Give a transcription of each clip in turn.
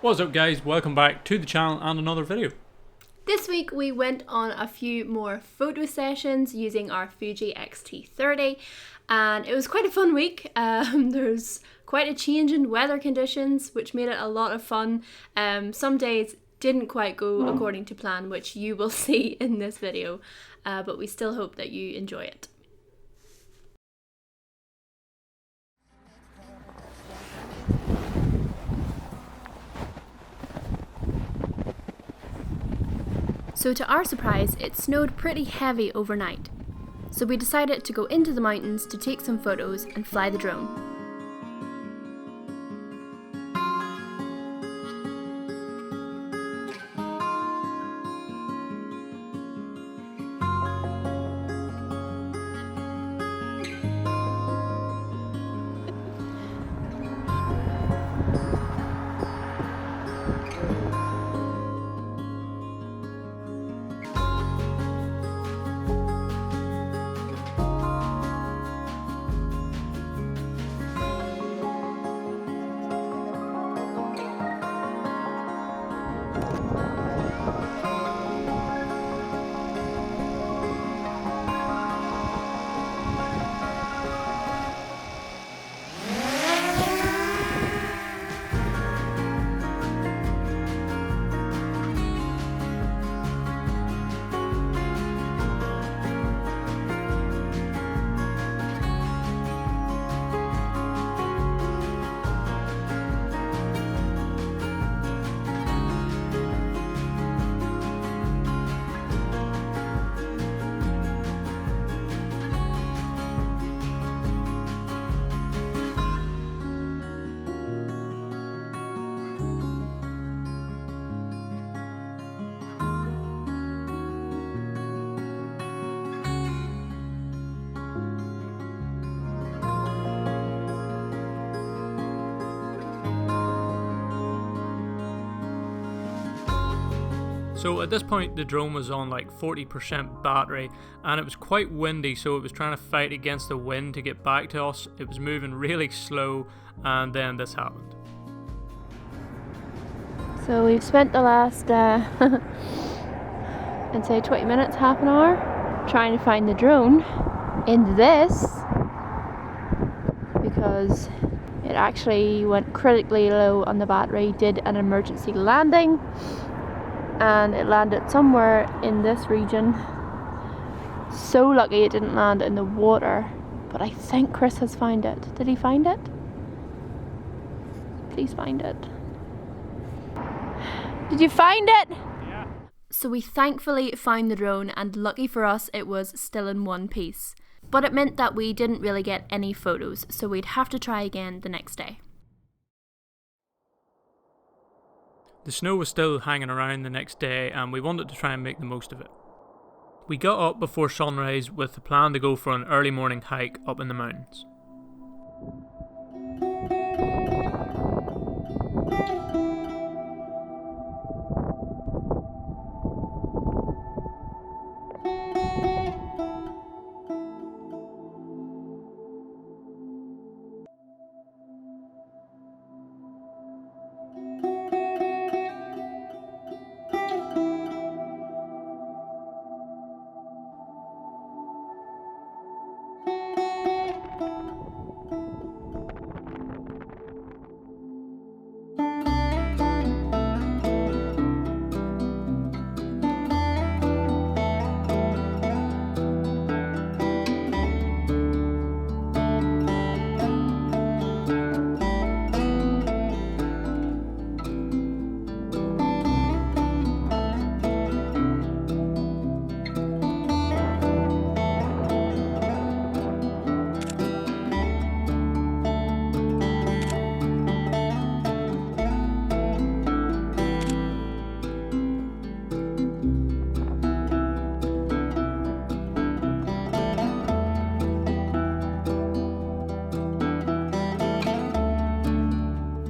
What's up guys, welcome back to the channel and another video. This week we went on a few more photo sessions using our Fuji X-T30 and it was quite a fun week. There's quite a change in weather conditions which made it a lot of fun. Some days didn't quite go according to plan, which you will see in this video, but we still hope that you enjoy it. So to our surprise, it snowed pretty heavy overnight. So we decided to go into the mountains to take some photos and fly the drone. So at this point the drone was on like 40% battery and it was quite windy, so it was trying to fight against the wind to get back to us. It was moving really slow and then this happened. So we've spent the last, I'd say 20 minutes, half an hour, trying to find the drone in this, because it actually went critically low on the battery, did an emergency landing, and it landed somewhere in this region. So lucky it didn't land in the water, but I think Chris has found it. Did he find it? Please find it. Did you find it? Yeah. So we thankfully found the drone, and lucky for us it was still in one piece. But it meant that we didn't really get any photos, so we'd have to try again the next day. The snow was still hanging around the next day and we wanted to try and make the most of it. We got up before sunrise with the plan to go for an early morning hike up in the mountains.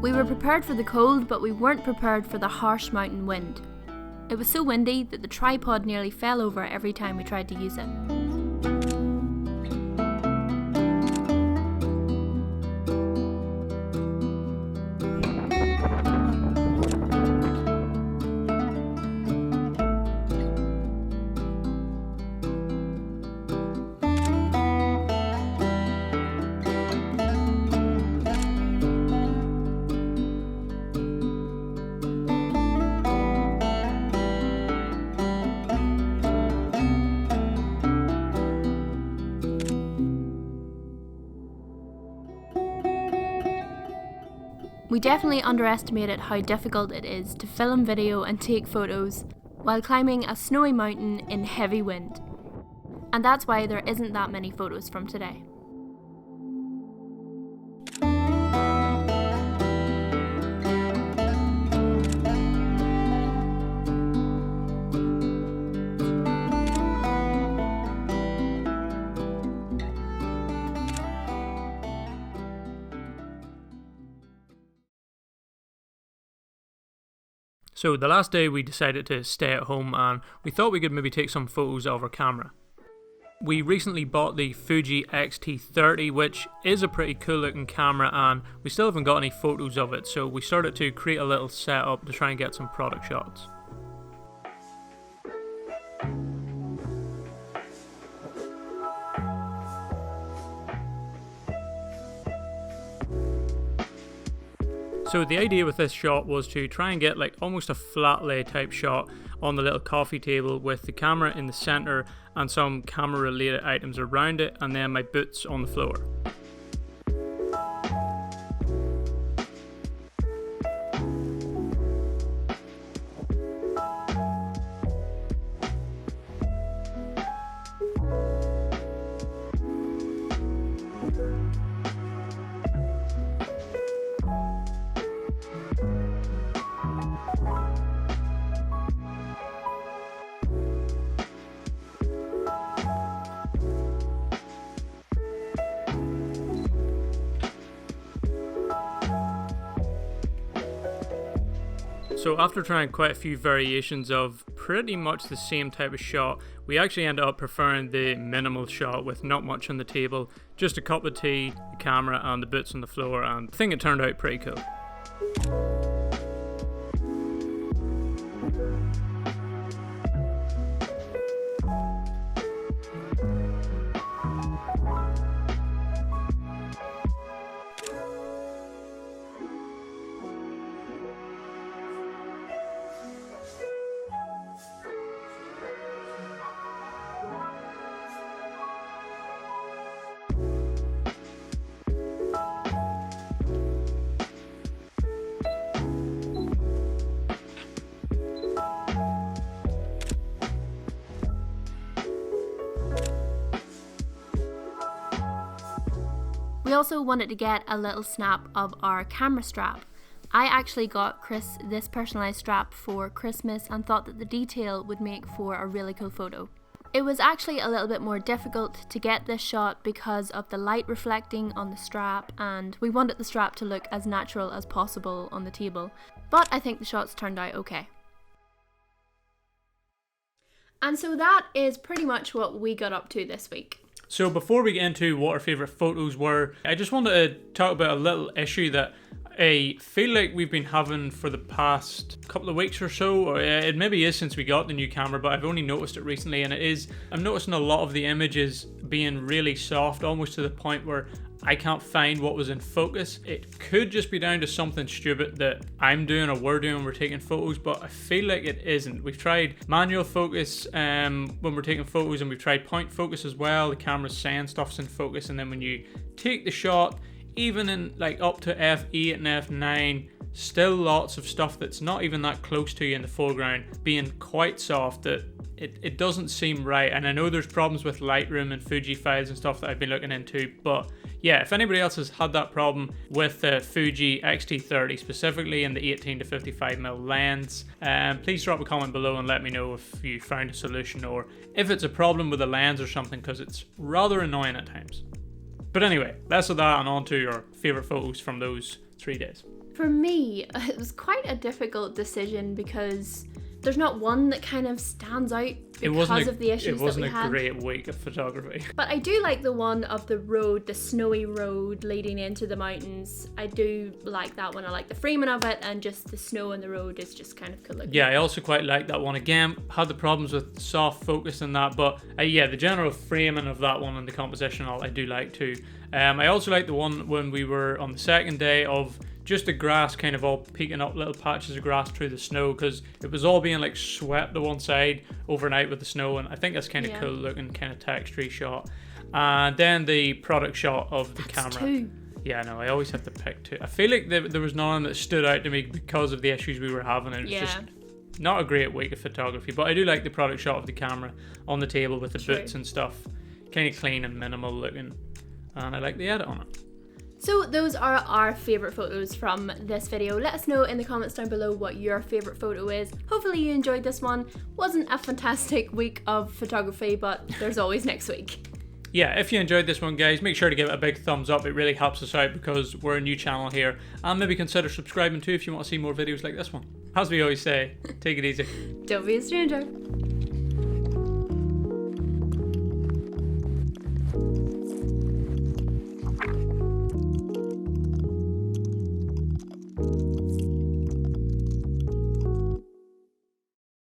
We were prepared for the cold, but we weren't prepared for the harsh mountain wind. It was so windy that the tripod nearly fell over every time we tried to use it. We definitely underestimated how difficult it is to film video and take photos while climbing a snowy mountain in heavy wind. And that's why there isn't that many photos from today. So the last day we decided to stay at home and we thought we could maybe take some photos of our camera. We recently bought the Fuji X-T30, which is a pretty cool looking camera, and we still haven't got any photos of it, so we started to create a little setup to try and get some product shots. So the idea with this shot was to try and get like almost a flat lay type shot on the little coffee table with the camera in the center and some camera related items around it, and then my boots on the floor. So after trying quite a few variations of pretty much the same type of shot, we actually ended up preferring the minimal shot with not much on the table, just a cup of tea, the camera and the boots on the floor, and I think it turned out pretty cool. We also wanted to get a little snap of our camera strap. I actually got Chris this personalised strap for Christmas and thought that the detail would make for a really cool photo. It was actually a little bit more difficult to get this shot because of the light reflecting on the strap, and we wanted the strap to look as natural as possible on the table. But I think the shots turned out okay. And so that is pretty much what we got up to this week. So before we get into what our favourite photos were, I just wanted to talk about a little issue that I feel like we've been having for the past couple of weeks or so, or it maybe is since we got the new camera, but I've only noticed it recently, and it is, I'm noticing a lot of the images being really soft, almost to the point where I can't find what was in focus. It could just be down to something stupid that I'm doing or we're doing when we're taking photos, but I feel like it isn't. We've tried manual focus when we're taking photos, and we've tried point focus as well. The camera's saying stuff's in focus, and then when you take the shot, even in like up to f8 and f9, still lots of stuff that's not even that close to you in the foreground being quite soft that it doesn't seem right. And I know there's problems with Lightroom and Fuji files and stuff that I've been looking into, but yeah, if anybody else has had that problem with the Fuji X-T30 specifically in the 18 to 55mm lens, please drop a comment below and let me know if you found a solution or if it's a problem with the lens or something, because it's rather annoying at times. But anyway, less of that and on to your favourite photos from those 3 days. For me, it was quite a difficult decision because there's not one that kind of stands out because of the issues that we had. It wasn't a great week of photography. But I do like the one of the road, the snowy road leading into the mountains. I do like that one. I like the framing of it, and just the snow on the road is just kind of cool looking. Yeah, I also quite like that one. Again, had the problems with soft focus and that, but yeah, the general framing of that one and the composition all I do like too. I also like the one when we were on the second day of just the grass kind of all peeking up, little patches of grass through the snow, because it was all being like swept to one side overnight with the snow, and I think that's kind of cool looking, kind of textury shot. And then the product shot of the camera. Yeah, no, I always have to pick two. I feel like there was none that stood out to me because of the issues we were having. And it was just not a great week of photography, but I do like the product shot of the camera on the table with the boots and stuff. Kind of clean and minimal looking. And I like the edit on it. So those are our favourite photos from this video. Let us know in the comments down below what your favourite photo is. Hopefully you enjoyed this one. Wasn't a fantastic week of photography, but there's always next week. Yeah, if you enjoyed this one, guys, make sure to give it a big thumbs up. It really helps us out because we're a new channel here. And maybe consider subscribing too if you want to see more videos like this one. As we always say, take it easy. Don't be a stranger.